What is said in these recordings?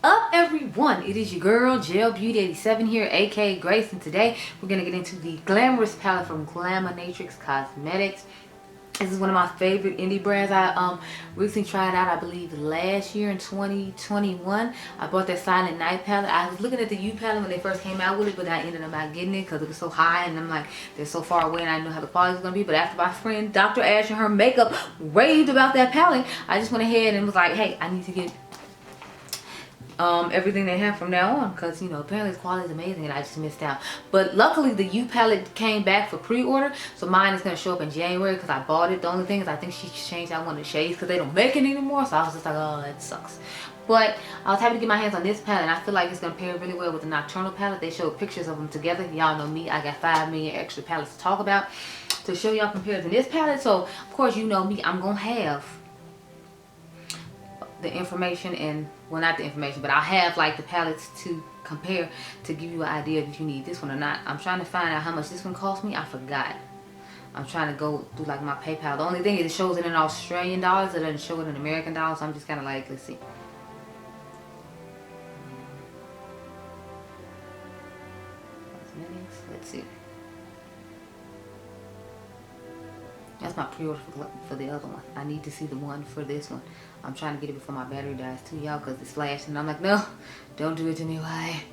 Up everyone, it is your girl Gel Beauty 87 here, aka Grace, and today we're gonna get into the Glamorous palette from Glaminatrix Cosmetics. This is one of my favorite indie brands. I recently tried out, I believe last year in 2021. I bought that Silent Night palette. I was looking at the U palette when they first came out with it, but I ended up not getting it because it was so high, and I'm like, they're so far away and I didn't know how the quality was gonna be. But after my friend Dr. Ash and her makeup raved about that palette, I just went ahead and was like, hey, I need to get everything they have from now on, because you know apparently the quality is amazing and I just missed out. But luckily the U palette came back for pre-order, so mine is going to show up in January because I bought it. The only thing is I think she changed out one of the shades because they don't make it anymore, so I was just like, oh, that sucks. But I was happy to get my hands on this palette, and I feel like it's going to pair really well with the Nocturnal palette. They showed pictures of them together. Y'all know me, I got 5 million extra palettes to talk about to show y'all compared to this palette. So of course you know me, I'm going to have the information, and well, not the information, but I'll have like the palettes to compare to give you an idea if you need this one or not. I'm trying to find out how much this one cost me. I forgot. I'm trying to go through like my PayPal. The only thing is it shows it in Australian dollars. It doesn't show it in American dollars. So I'm just kind of like, let's see. Let's see. That's my pre-order for the other one. I need to see the one for this one. I'm trying to get it before my battery dies too, y'all, because it's flashing. And I'm like, no, don't do it to me. Why?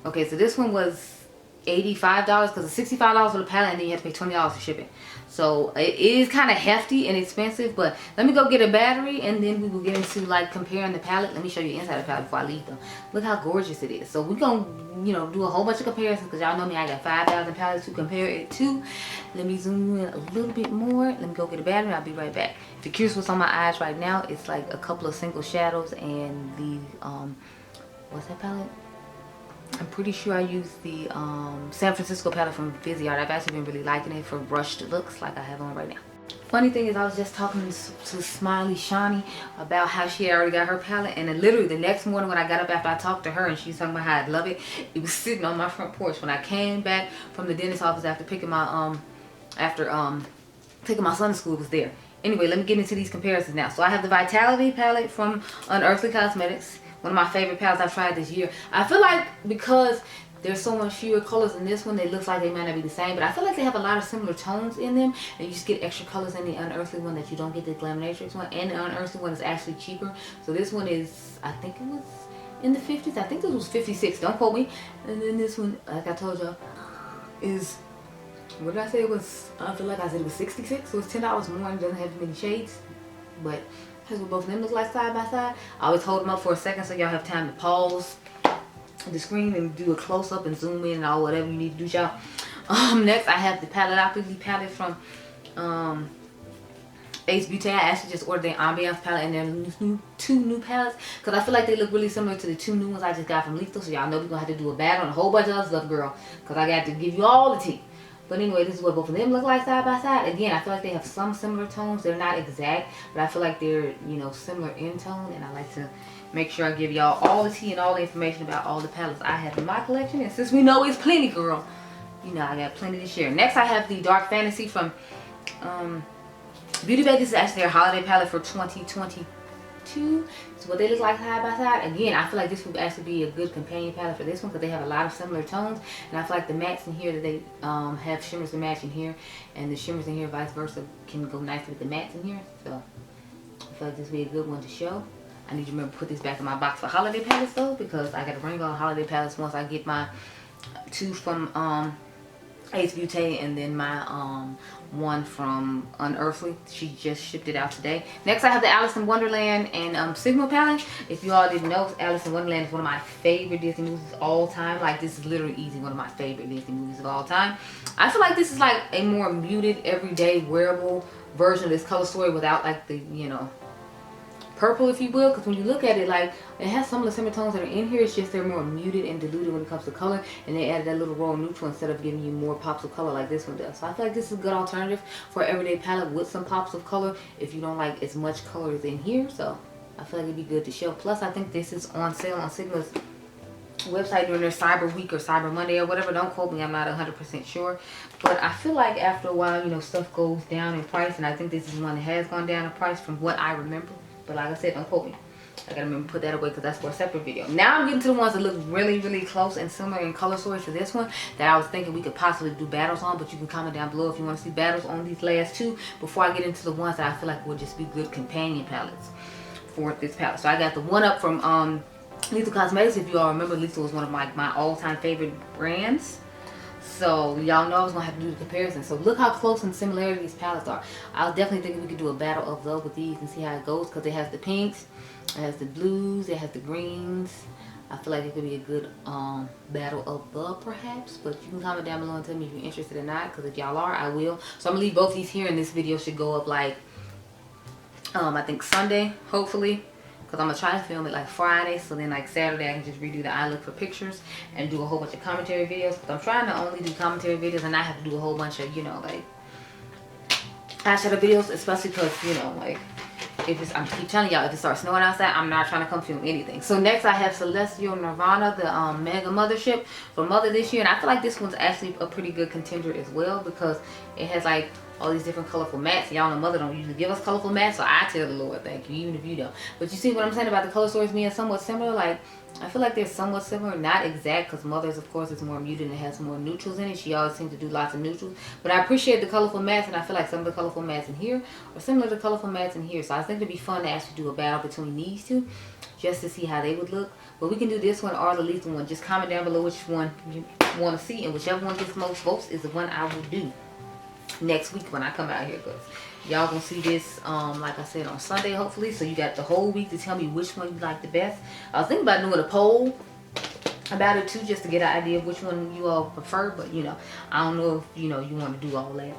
Okay, so this one was $85 because it's $65 for the palette, and then you have to pay $20 for shipping. So it is kind of hefty and expensive, but let me go get a battery and then we will get into like comparing the palette. Let me show you inside the palette before I leave though. Look how gorgeous it is. So we're gonna, you know, do a whole bunch of comparisons because y'all know me, I got 5,000 palettes to compare it to. Let me zoom in a little bit more. Let me go get a battery and I'll be right back. If you're curious what's on my eyes right now, it's like a couple of single shadows and the what's that palette? I'm pretty sure I used the San Francisco palette from Viseart. I've actually been really liking it for brushed looks like I have on right now. Funny thing is, I was just talking to Smiley Shawnee about how she already got her palette, and then literally the next morning when I got up after I talked to her and she was talking about how I love it, it was sitting on my front porch when I came back from the dentist office after picking my taking my son to school. It was there. Anyway, let me get into these comparisons now. So I have the Vitality palette from Unearthly Cosmetics. One of my favorite palettes I've tried this year. I feel like because there's so much fewer colors in this one, they look like they might not be the same, but I feel like they have a lot of similar tones in them, and you just get extra colors in the Unearthly one that you don't get the Glaminatrix one, and the Unearthly one is actually cheaper. So this one is, I think it was in the 50s. I think this was 56, don't quote me. And then this one, like I told y'all, is, what did I say it was? I feel like I said it was 66, so it's $10 more and doesn't have as many shades, but that's what both of them look like side by side. I always hold them up for a second so y'all have time to pause the screen and do a close-up and zoom in and all whatever you need to do, y'all. Next I have the OPV palette from Ace Beauty. I actually just ordered the Ambiance palette and their two new palettes because I feel like they look really similar to the 2 new ones I just got from Lethal. So y'all know we're gonna have to do a battle and a whole bunch of other stuff, girl, because I got to give you all the tea. But anyway, this is what both of them look like side by side. Again, I feel like they have some similar tones. They're not exact, but I feel like they're, you know, similar in tone. And I like to make sure I give y'all all the tea and all the information about all the palettes I have in my collection. And since we know it's plenty, girl, you know I got plenty to share. Next, I have the Dark Fantasy from Beauty Bay. This is actually their holiday palette for 2022. So what they look like side by side. Again, I feel like this would actually be a good companion palette for this one because they have a lot of similar tones, and I feel like the mattes in here that they have shimmers to match in here, and the shimmers in here vice versa can go nicely with the mattes in here. So I feel like this would be a good one to show. I need to remember to put this back in my box for holiday palettes though, because I got to bring all holiday palettes once I get my 2 from Ace Beauty and then my one from Unearthly. She just shipped it out today. Next I have the Alice in Wonderland and Sigma palette. If you all didn't know, Alice in Wonderland is one of my favorite Disney movies of all time. Like, this is literally easy one of my favorite Disney movies of all time. I feel like this is like a more muted, everyday, wearable version of this color story without like the, you know, purple, if you will, because when you look at it, like, it has some of the similar tones that are in here. It's just they're more muted and diluted when it comes to color, and they added that little royal neutral instead of giving you more pops of color like this one does. So I feel like this is a good alternative for everyday palette with some pops of color if you don't like as much color as in here. So I feel like it'd be good to show. Plus I think this is on sale on Sigma's website during their Cyber Week or Cyber Monday or whatever. Don't quote me, I'm not 100% sure, but I feel like after a while, you know, stuff goes down in price, and I think this is one that has gone down in price from what I remember. But like I said, don't quote me. I gotta remember to put that away because that's for a separate video. Now I'm getting to the ones that look really, really close and similar in color story to this one that I was thinking we could possibly do battles on, but you can comment down below if you want to see battles on these last two before I get into the ones that I feel like will just be good companion palettes for this palette. So I got the one up from Mented Cosmetics. If you all remember, Ladson was one of my all-time favorite brands. So y'all know I was gonna have to do the comparison. So look how close and similar these palettes are. I was definitely thinking we could do a battle of love with these and see how it goes, because it has the pinks, it has the blues, it has the greens. I feel like it could be a good battle of love perhaps, but you can comment down below and tell me if you're interested or not, because if y'all are, I will. So I'm gonna leave both these here, and this video should go up like I think Sunday, hopefully, because I'm gonna try to film it like Friday, so then like Saturday I can just redo the eye look for pictures and do a whole bunch of commentary videos, because I'm trying to only do commentary videos and not have to do a whole bunch of, you know, like eyeshadow videos, especially because, you know, like if it's, I keep telling y'all, if it starts snowing outside, I'm not trying to come film anything. So next I have Celestial Nirvana, the Mega Mothership for Mother this year, and I feel like this one's actually a pretty good contender as well, because it has like all these different colorful mattes. Y'all know Mother don't usually give us colorful mattes, so I tell the Lord thank you, even if you don't. But you see what I'm saying about the color stories being somewhat similar? Like, I feel like they're somewhat similar, not exact, because Mother's, of course, is more muted and it has more neutrals in it. She always seems to do lots of neutrals. But I appreciate the colorful mattes, and I feel like some of the colorful mattes in here are similar to colorful mattes in here. So I think it'd be fun to actually do a battle between these two, just to see how they would look. But we can do this one or the Ladson one. Just comment down below which one you want to see, and whichever one gets most votes is the one I will do next week when I come out here, because y'all gonna see this like I said on Sunday hopefully, so you got the whole week to tell me which one you like the best. I was thinking about doing a poll about it too, just to get an idea of which one you all prefer, but you know, I don't know if you know you want to do all that,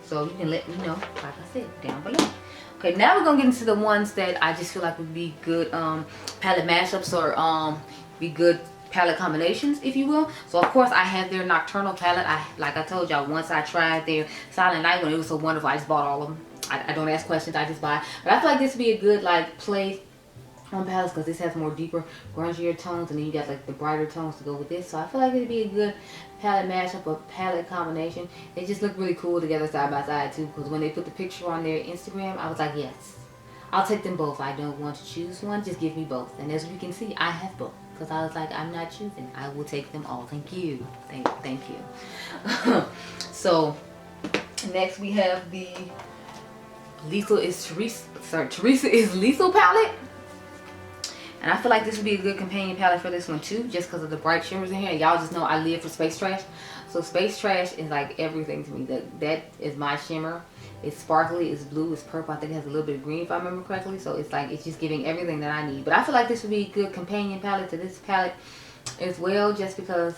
so you can let me know, like I said, down below. Okay, now we're gonna get into the ones that I just feel like would be good palette mashups, or be good palette combinations, if you will. So of course I have their Nocturnal palette. Like I told y'all, once I tried their Silent Night one, it was so wonderful, I just bought all of them. I don't ask questions, I just buy. But I feel like this would be a good like play on palettes, because this has more deeper grungier tones, and then you got like the brighter tones to go with this. So I feel like it'd be a good palette mashup or palette combination. They just look really cool together side by side too, because when they put the picture on their Instagram, I was like, yes, I'll take them both. I don't want to choose one, just give me both. And as you can see, I have both, because I was like, I'm not choosing, I will take them all. Thank you, thank you. So next we have the Teresa is Lethal palette, and I feel like this would be a good companion palette for this one too, just because of the bright shimmers in here. Y'all just know I live for Space Trash, so Space Trash is like everything to me. That is my shimmer. It's sparkly, it's blue, it's purple. I think it has a little bit of green if I remember correctly. So it's like, it's just giving everything that I need. But I feel like this would be a good companion palette to this palette as well, just because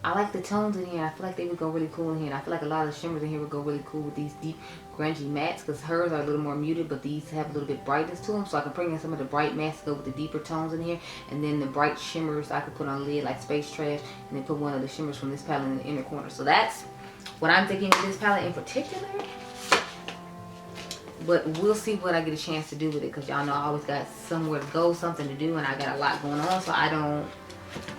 I like the tones in here. I feel like they would go really cool in here. And I feel like a lot of the shimmers in here would go really cool with these deep grungy mattes, because hers are a little more muted, but these have a little bit brightness to them. So I can bring in some of the bright mattes to go with the deeper tones in here. And then the bright shimmers I could put on a lid like Space Trash, and then put one of the shimmers from this palette in the inner corner. So that's what I'm thinking with this palette in particular. But we'll see what I get a chance to do with it, because y'all know I always got somewhere to go, something to do, and I got a lot going on, so I don't,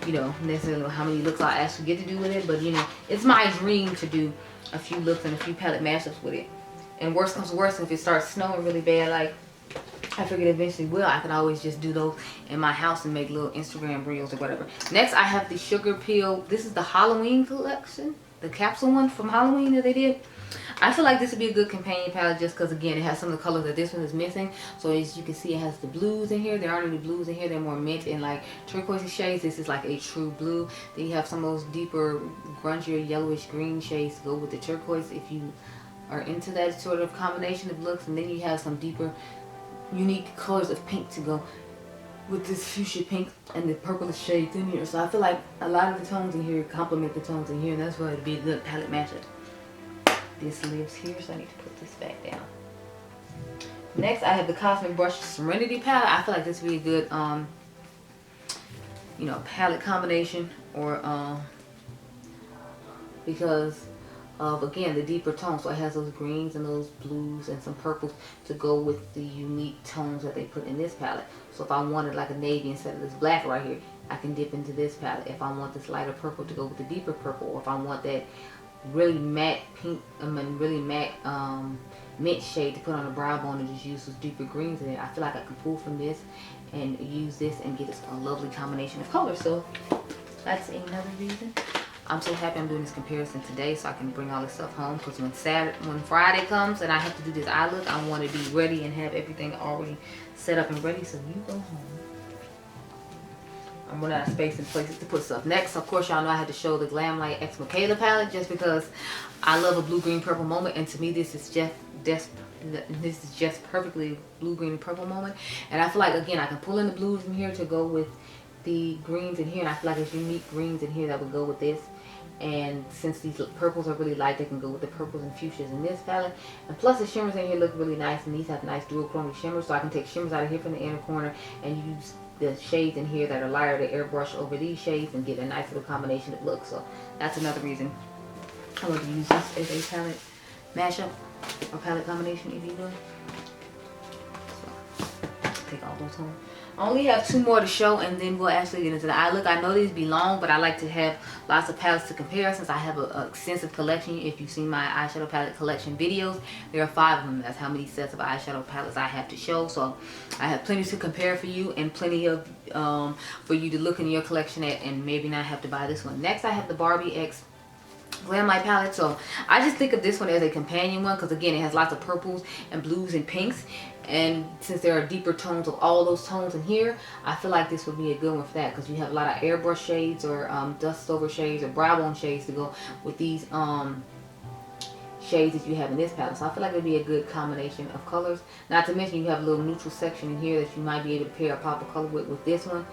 you know, necessarily know how many looks I'll actually get to do with it. But you know, it's my dream to do a few looks and a few palette mashups with it. And worst comes to worst, if it starts snowing really bad, like I figured eventually will, I could always just do those in my house and make little Instagram reels or whatever. Next I have the Sugar Peel. This is the Halloween collection, the capsule one from Halloween that they did. I feel like this would be a good companion palette, just because again it has some of the colors that this one is missing. So as you can see, it has the blues in here. There aren't any blues in here. They're more mint and like turquoise shades. This is like a true blue. Then you have some of those deeper grungier yellowish green shades to go with the turquoise if you are into that sort of combination of looks. And then you have some deeper unique colors of pink to go with this fuchsia pink and the purplish shades in here. So I feel like a lot of the tones in here complement the tones in here, and that's why it'd be a good palette matchup. This lives here, so I need to put this back down. Next I have the Cosmic Brush Serenity palette. I feel like this would be a good you know, palette combination, or because of again the deeper tones. So it has those greens and those blues and some purples to go with the unique tones that they put in this palette. So if I wanted like a navy instead of this black right here, I can dip into this palette. If I want this lighter purple to go with the deeper purple, or if I want that really matte pink, really matte mint shade to put on a brow bone and just use those deeper greens in it. I feel like I can pull from this and use this and get a lovely combination of colors. So that's another reason. I'm so happy I'm doing this comparison today so I can bring all this stuff home, because when Friday comes and I have to do this eye look, I want to be ready and have everything already set up and ready. So you go home. I'm running out of space and places to put stuff. Next, of course, y'all know I had to show the Glamlight X Mocha palette just because I love a blue, green, purple moment, and to me this is just perfectly blue, green, purple moment. And I feel like, again, I can pull in the blues in here to go with the greens in here, and I feel like there's unique greens in here that would go with this. And since these purples are really light, they can go with the purples and fuchsias in this palette. And plus the shimmers in here look really nice, and these have nice dual chroma shimmers, so I can take shimmers out of here from the inner corner and use the shades in here that are lighter to airbrush over these shades and get a nice little combination of looks. So that's another reason I want to use this as a palette mashup or palette combination if you will. So take all those home. I only have 2 more to show and then we'll actually get into the eye look. I know these be long, but I like to have lots of palettes to compare since I have an extensive collection. If you've seen my eyeshadow palette collection videos, there are 5 of them. That's how many sets of eyeshadow palettes I have to show. So I have plenty to compare for you and plenty of for you to look in your collection at and maybe not have to buy this one. Next, I have the Barbie X Glamlight palette. So I just think of this one as a companion one because, again, it has lots of purples and blues and pinks. And since there are deeper tones of all those tones in here, I feel like this would be a good one for that because you have a lot of airbrush shades or dust over shades or brow bone shades to go with these shades that you have in this palette. So I feel like it would be a good combination of colors. Not to mention you have a little neutral section in here that you might be able to pair a pop of color with this one.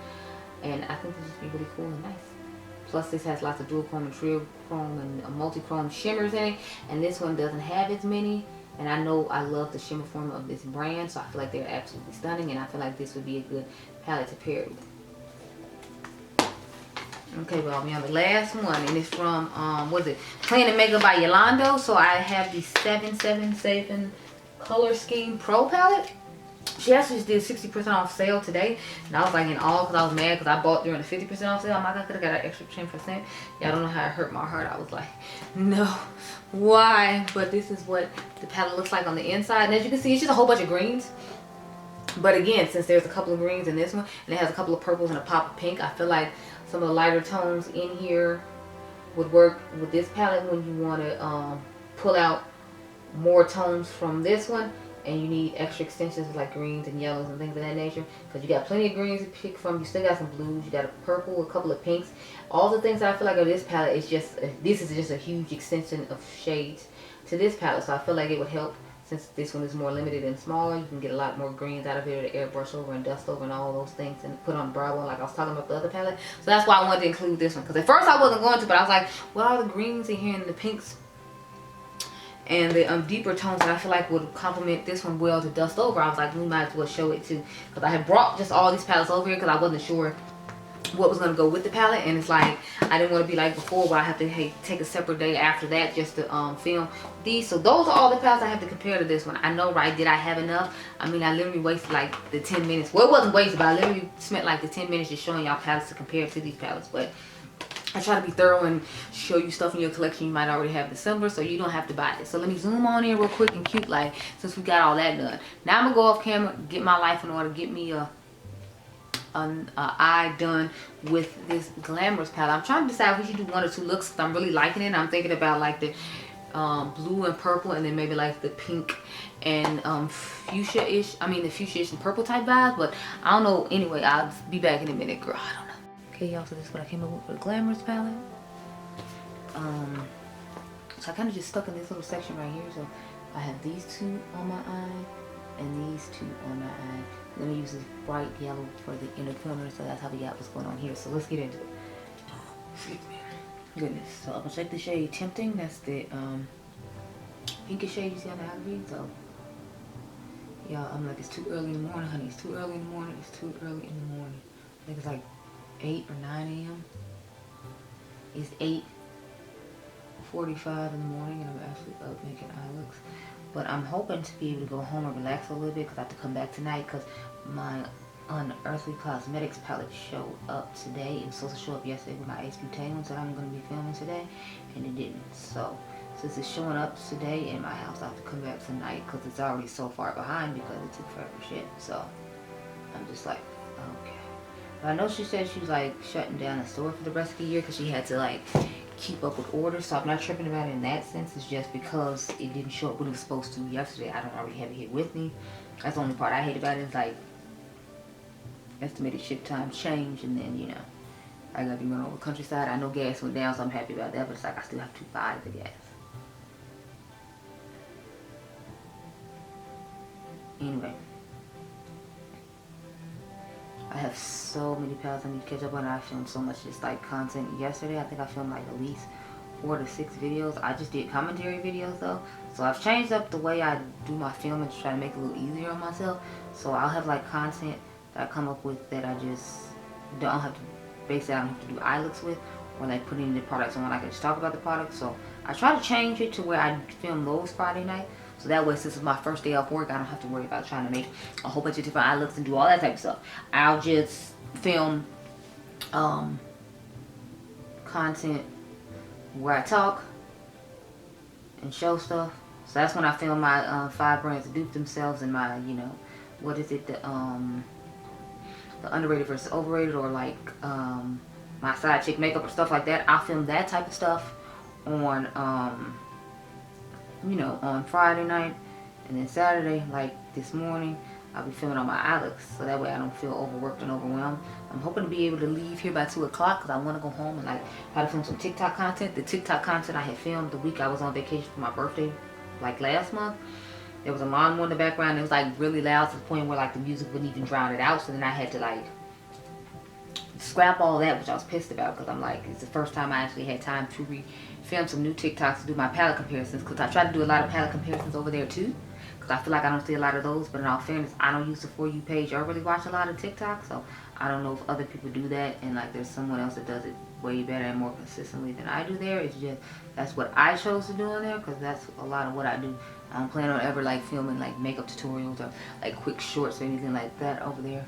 And I think this would be really cool and nice. Plus this has lots of dual chrome and trio chrome and multi-chrome shimmers in it. And this one doesn't have as many. And I know I love the shimmer formula of this brand, so I feel like they're absolutely stunning, and I feel like this would be a good palette to pair it with. Okay, well, we have the last one, and it's from, what is it? Plan and Makeup by Yolanda. So I have the 777 Color Scheme Pro palette. She actually just did 60% off sale today, and I was like in awe because I was mad because I bought during the 50% off sale. I'm like, I could have got an extra 10%. Y'all don't know how it hurt my heart. I was like, no, why? But this is what the palette looks like on the inside, and as you can see, it's just a whole bunch of greens. But again, since there's a couple of greens in this one, and it has a couple of purples and a pop of pink, I feel like some of the lighter tones in here would work with this palette when you want to pull out more tones from this one. And you need extra extensions like greens and yellows and things of that nature, because you got plenty of greens to pick from. You still got some blues, you got a purple, a couple of pinks. All the things that I feel like of this palette is just, this is just a huge extension of shades to this palette. So I feel like it would help, since this one is more limited and smaller. You can get a lot more greens out of it to airbrush over and dust over and all those things and put on the brow bone like I was talking about the other palette. So that's why I wanted to include this one, because at first I wasn't going to, but I was like, what are the greens in here and the pinks and the deeper tones that I feel like would complement this one well to dust over? I was like, we might as well show it too, because I had brought just all these palettes over here because I wasn't sure what was going to go with the palette. And it's like, I didn't want to be like before where I have to take a separate day after that just to film these. So those are all the palettes I have to compare to this one. I know, right? Did I have enough? I mean, I literally wasted like the 10 minutes. Well, it wasn't wasted, but I literally spent like the 10 minutes just showing y'all palettes to compare to these palettes. But I try to be thorough and show you stuff in your collection you might already have similar, so you don't have to buy this. So let me zoom on in real quick and cute like, since we got all that done. Now I'm gonna go off camera, get my life in order, get me an eye done with this Glamorous palette. I'm trying to decide if we should do 1 or 2 looks because I'm really liking it. I'm thinking about like the blue and purple, and then maybe like the pink and fuchsia-ish. I mean the fuchsia-ish and purple type vibes, but I don't know. Anyway, I'll be back in a minute, girl. I don't know. Okay, y'all, so this is what I came up with for the Glamorous palette. So I kind of just stuck in this little section right here. So I have these 2 on my eye and these 2 on my eye. I'm going to use this bright yellow for the inner corner, so that's how we got what's going on here. So let's get into it. Excuse me. Goodness. So I'm going to check the shade Tempting. That's the pinkish shade you see on the outer. So y'all, I'm like, it's too early in the morning, honey. It's too early in the morning. It's too early in the morning. I think it's like 8 or 9 a.m. It's 8:45 in the morning, and I'm actually up making eye looks. But I'm hoping to be able to go home and relax a little bit because I have to come back tonight because my Unearthly Cosmetics palette showed up today. It was supposed to show up yesterday with my HP Tailings that I'm going to be filming today, and it didn't. So since it's showing up today in my house, I have to come back tonight because it's already so far behind because it took forever shit. So I'm just like, okay. But I know she said she was like shutting down the store for the rest of the year because she had to like keep up with orders. So I'm not tripping about it in that sense. It's just because it didn't show up when it was supposed to yesterday. I don't already have it here with me. That's the only part I hate about it. Is like estimated ship time change, and then, you know, I gotta be running over the countryside. I know gas went down, so I'm happy about that, but it's like I still have to buy the gas. Anyway, I have so many palettes I need to catch up on. I filmed so much just like content yesterday. I think I filmed like at least 4 to 6 videos. I just did commentary videos though, so I've changed up the way I do my filming to try to make it a little easier on myself. So I'll have like content that I come up with that I just don't have to, basically I don't have to do eye looks with, or like putting in the products on when I can just talk about the products. So I try to change it to where I film those Friday night. So that way, since it's my first day off work, I don't have to worry about trying to make a whole bunch of different eye looks and do all that type of stuff. I'll just film content where I talk and show stuff. So that's when I film my 5 brands that dupe themselves, and my, you know, what is it, the underrated versus overrated, or like my side chick makeup or stuff like that. I'll film that type of stuff on you know, on Friday night, and then Saturday, like this morning, I'll be filming on my eye looks, so that way I don't feel overworked and overwhelmed. I'm hoping to be able to leave here by 2 o'clock because I want to go home and like try to film some TikTok content. The TikTok content I had filmed the week I was on vacation for my birthday, like last month. There was a lawnmower in the background. It was like really loud to the point where like the music wouldn't even drown it out. So then I had to like scrap all that, which I was pissed about because I'm like, it's the first time I actually had time to film some new TikToks to do my palette comparisons, because I try to do a lot of palette comparisons over there too, because I feel like I don't see a lot of those. But in all fairness, I don't use the For You page or really watch a lot of TikTok, so I don't know if other people do that, and like there's someone else that does it way better and more consistently than I do there. It's just that's what I chose to do on there because that's a lot of what I do. I don't plan on ever like filming like makeup tutorials or like quick shorts or anything like that over there,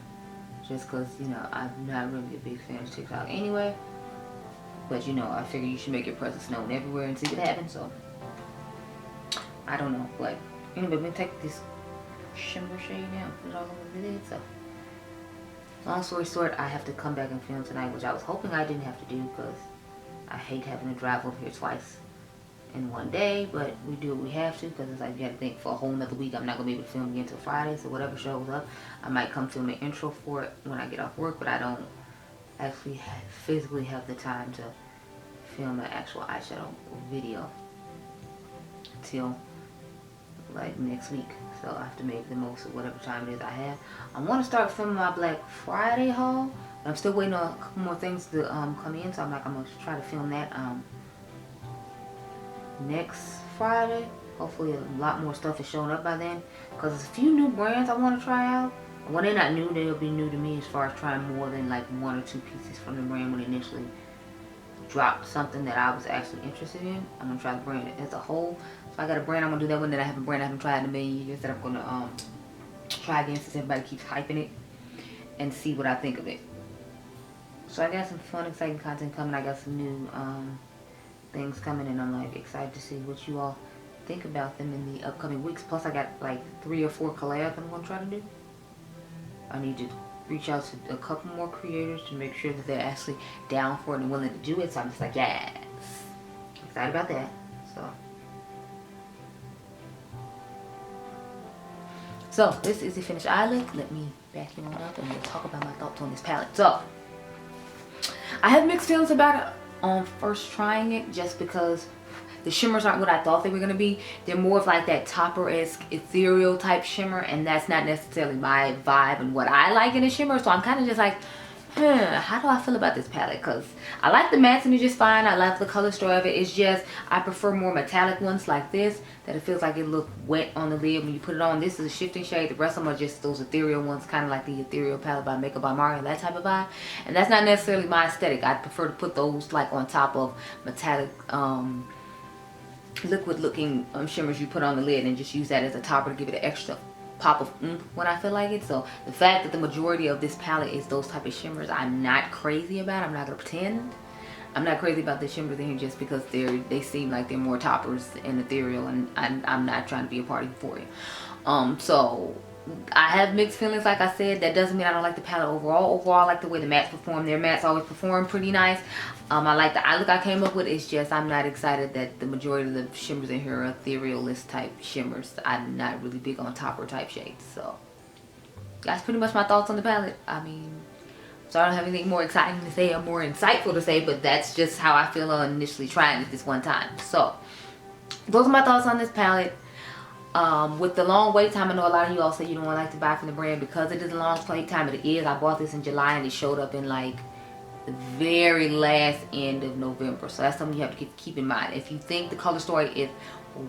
just because, you know, I'm not really a big fan of TikTok anyway. But, you know, I figure you should make your presence known everywhere and see what happens. So I don't know, but anyway, I'm gonna take this shimmer shade now and put it all over the lid. So long story short, I have to come back and film tonight, which I was hoping I didn't have to do because I hate having to drive over here twice in one day, but we do what we have to because it's like you have to think for a whole nother week I'm not gonna be able to film again until Friday. So whatever shows up, I might come film an intro for it when I get off work, but I don't actually physically have the time to film an actual eyeshadow video till like next week. So I have to make the most of whatever time it is I have. I want to start filming my Black Friday haul. I'm still waiting on a couple more things to come in, so I'm gonna try to film that next Friday. Hopefully a lot more stuff is showing up by then, because there's a few new brands I want to try out. When they're not new, they'll be new to me as far as trying more than like 1 or 2 pieces from the brand when it initially dropped something that I was actually interested in. I'm gonna try the brand as a whole. So I got a brand, I'm gonna do that one. That I have a brand I haven't tried in a million years that I'm gonna try again since everybody keeps hyping it, and see what I think of it. So I got some fun, exciting content coming. I got some new things coming, and I'm like excited to see what you all think about them in the upcoming weeks. Plus I got like 3 or 4 collabs I'm gonna try to do. I need to reach out to a couple more creators to make sure that they're actually down for it and willing to do it. So I'm just like, yes, excited about that. So this is the finished eye look. Let me back you on up and we'll talk about my thoughts on this palette. So I have mixed feelings about it on first trying it, just because the shimmers aren't what I thought they were going to be. They're more of like that topper-esque ethereal type shimmer, and that's not necessarily my vibe and what I like in a shimmer. So I'm kind of just like, how do I feel about this palette? Because I like the mattes and it's just fine. I like the color story of it. It's just I prefer more metallic ones like this, that it feels like it looks wet on the lid when you put it on. This is a shifting shade. The rest of them are just those ethereal ones, kind of like the ethereal palette by Makeup by Mario, that type of vibe. And that's not necessarily my aesthetic. I prefer to put those like on top of metallic liquid looking shimmers you put on the lid, and just use that as a topper to give it an extra pop of oomph when I feel like it. So the fact that the majority of this palette is those type of shimmers, I'm not crazy about. I'm not gonna pretend. I'm not crazy about the shimmers in here just because they seem like they're more toppers and ethereal, and I'm not trying to be a party for you. So I have mixed feelings. Like I said, that doesn't mean I don't like the palette overall. Overall, I like the way the mattes perform. Their mattes always perform pretty nice. I like the eye look I came up with. It's just I'm not excited that the majority of the shimmers in here are etherealist type shimmers. I'm not really big on topper type shades. So that's pretty much my thoughts on the palette. I mean, so I don't have anything more exciting to say or more insightful to say, but that's just how I feel on initially trying it this one time. So those are my thoughts on this palette. With the long wait time, I know a lot of you all say you don't like to buy from the brand because it is a long wait time. It is. I bought this in July and it showed up in like the very last end of November. So that's something you have to keep in mind. If you think the color story is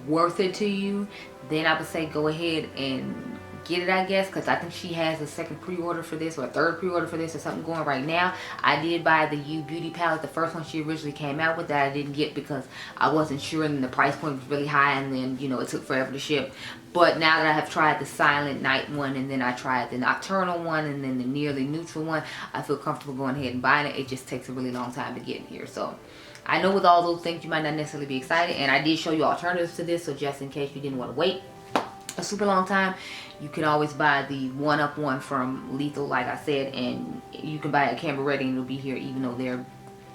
worth it to you, then I would say go ahead and get it, I guess, because I think she has a second pre-order for this or a third pre-order for this or something going right now. I did buy the U Beauty palette, the first one she originally came out with, that I didn't get because I wasn't sure and the price point was really high, and then, you know, it took forever to ship. But now that I have tried the Silent Night one, and then I tried the Nocturnal one, and then the Nearly Neutral one, I feel comfortable going ahead and buying it. It just takes a really long time to get in here. So I know with all those things you might not necessarily be excited, and I did show you alternatives to this, so just in case you didn't want to wait a super long time, you can always buy the 1-up one from Lethal, like I said, and you can buy it at Camera Ready and it'll be here even though their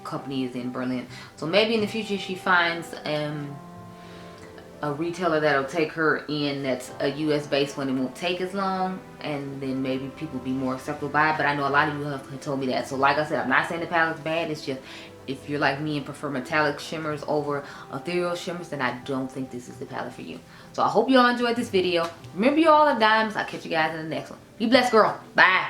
company is in Berlin. So maybe in the future she finds a retailer that'll take her in that's a US based one. It won't take as long, and then maybe people will be more acceptable by it. But I know a lot of you have told me that. So like I said, I'm not saying the palette's bad. It's just if you're like me and prefer metallic shimmers over ethereal shimmers, then I don't think this is the palette for you. So I hope you all enjoyed this video. Remember, you all are diamonds. I'll catch you guys in the next one. Be blessed, girl. Bye.